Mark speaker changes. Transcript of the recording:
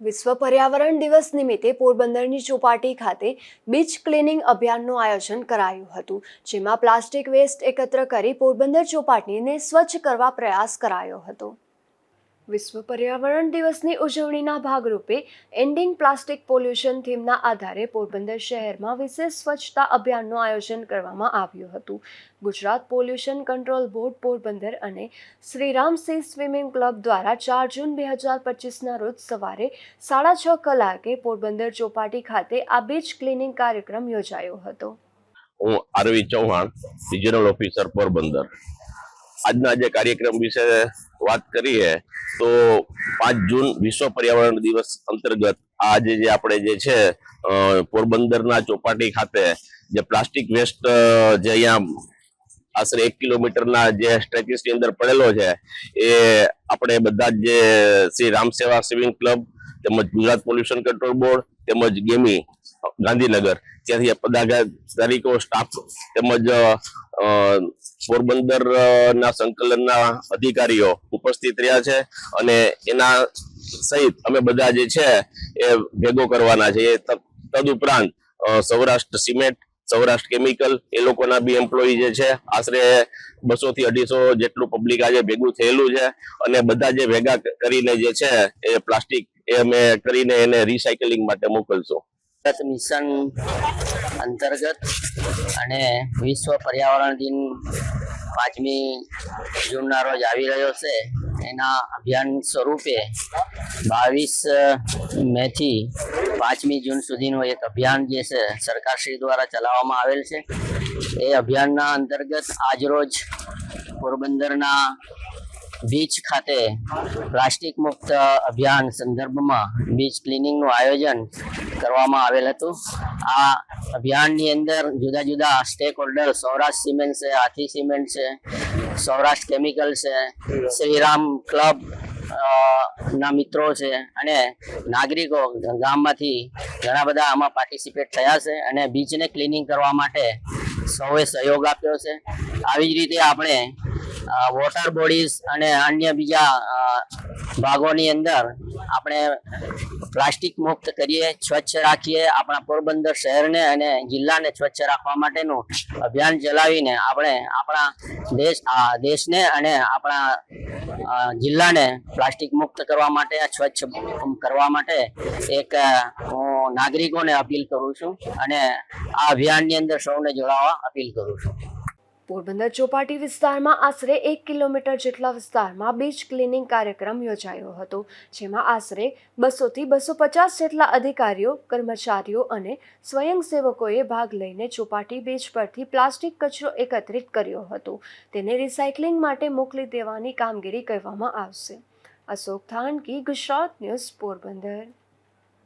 Speaker 1: વિશ્વ પર્યાવરણ દિવસ નિમિત્તે પોરબંદરની ચોપાટી ખાતે બીચ ક્લીનિંગ અભિયાનનું આયોજન કરાયું હતું, જેમાં પ્લાસ્ટિક વેસ્ટ એકત્ર કરી પોરબંદર ચોપાટીને સ્વચ્છ કરવા પ્રયાસ કરાયો હતો। વિશ્વ પર્યાવરણ દિવસની ઉજવણીના ભાગરૂપે એન્ડિંગ પ્લાસ્ટિક પોલ્યુશન થીમના આધારે પોરબંદર શહેરમાં વિશેષ સ્વચ્છતા અભિયાનનું આયોજન કરવામાં આવ્યું હતું। Gujarat pollution control board Porbandar અને શ્રીરામ સી સ્વિમિંગ ક્લબ દ્વારા 4 જૂન 2025ના રોજ સવારે 6:30 કલાકે પોરબંદર ચોપાટી ખાતે આ બીચ ક્લીનિંગ કાર્યક્રમ યોજાયો હતો।
Speaker 2: હું આરવી ચૌહાણ, રિજનલ ઓફિસર પોરબંદર। આજના જે કાર્યક્રમ વિશે વાત કરીએ તો 5 જૂન વિશ્વ પર્યાવરણ દિવસ અંતર્ગત આજે જે આપણે જે છે પોરબંદરના ચોપાટી ખાતે જે પ્લાસ્ટિક વેસ્ટ જે અહીંયા આશરે 1 કિલોમીટરના જે સ્ટ્રેચીસની અંદર પડેલો છે એ આપણે બધા જ જે શ્રી રામ સેવા સ્વિમિંગ ક્લબ તેમજ ગુજરાત પોલ્યુશન કંટ્રોલ બોર્ડ તેમજ ગેમી ગાંધીનગર ત્યાંથી પદાધિકારીઓ સ્ટાફ તેમજ પોરબંદર ના સંકલનના અધિકારીઓ ઉપસ્થિત રહ્યા છે અને એના સહિત અમે બધા જે છે એ ભેગો કરવાના છે। તદુપરાંત સૌરાષ્ટ્ર સિમેન્ટ, સૌરાષ્ટ્ર કેમિકલ એ લોકોના બી એમ્પ્લોયી જે છે આશરે 200 થી 250 જેટલું પબ્લિક આજે ભેગું થયેલું છે અને બધા જે ભેગા કરીને જે છે એ પ્લાસ્ટિક એ અમે કરીને એને રિસાયકલિંગ માટે મોકલશું।
Speaker 3: મિશન અંતર્ગત અને વિશ્વ પર્યાવરણ દિન 5મી જૂનના રોજ આવી રહ્યો છે, એના અભિયાન સ્વરૂપે 22 મેથી 5મી જૂન સુધીનું એક અભિયાન જે છે સરકારશ્રી દ્વારા ચલાવવામાં આવેલ છે। એ અભિયાનના અંતર્ગત આજરોજ પોરબંદરના બીચ ખાતે પ્લાસ્ટિક મુક્ત અભિયાન સંદર્ભમાં બીચ ક્લિનિંગનું આયોજન કરવામાં આવેલ હતું। આ અભિયાનની અંદર જુદા જુદા સ્ટેક હોલ્ડર સૌરાષ્ટ્ર સિમેન્ટ છે, હાથી સિમેન્ટ છે, સૌરાષ્ટ્ર કેમિકલ છે, શ્રીરામ ક્લબ ના મિત્રો છે અને નાગરિકો ગામમાંથી ઘણા બધા આમાં પાર્ટિસિપેટ થયા છે અને બીચને ક્લિનિંગ કરવા માટે સૌએ સહયોગ આપ્યો છે। આવી જ રીતે આપણે વોટર બોડીઝ અને અન્ય બીજા ભાગોની અંદર આપણે પ્લાસ્ટિક મુક્ત કરીએ, સ્વચ્છ રાખીએ, આપણા પોરબંદર શહેરને અને જિલ્લાને સ્વચ્છ રાખવા માટેનું અભિયાન ચલાવીને આપણે આપણા દેશને અને આપણા જિલ્લાને પ્લાસ્ટિક મુક્ત કરવા માટે, સ્વચ્છ કરવા માટે એક હું નાગરિકોને અપીલ કરું છું અને આ અભિયાનની અંદર સૌને જોડાવા અપીલ કરું છું।
Speaker 1: પોરબંદર ચોપાટી વિસ્તારમાં આશરે 1 કિલોમીટર જેટલા વિસ્તારમાં બીચ ક્લીનિંગ કાર્યક્રમ યોજાયો હતો, જેમાં આશરે 200 થી 250 જેટલા અધિકારીઓ, કર્મચારીઓ અને સ્વયંસેવકોએ ભાગ લઈને ચોપાટી બીચ પરથી પ્લાસ્ટિક કચરો એકત્રિત કર્યો હતો। તેને રિસાયકલિંગ માટે મોકલી દેવાની કામગીરી કરવામાં આવશે। અશોક થાનકી, ગુજરાત ન્યૂઝ, પોરબંદર।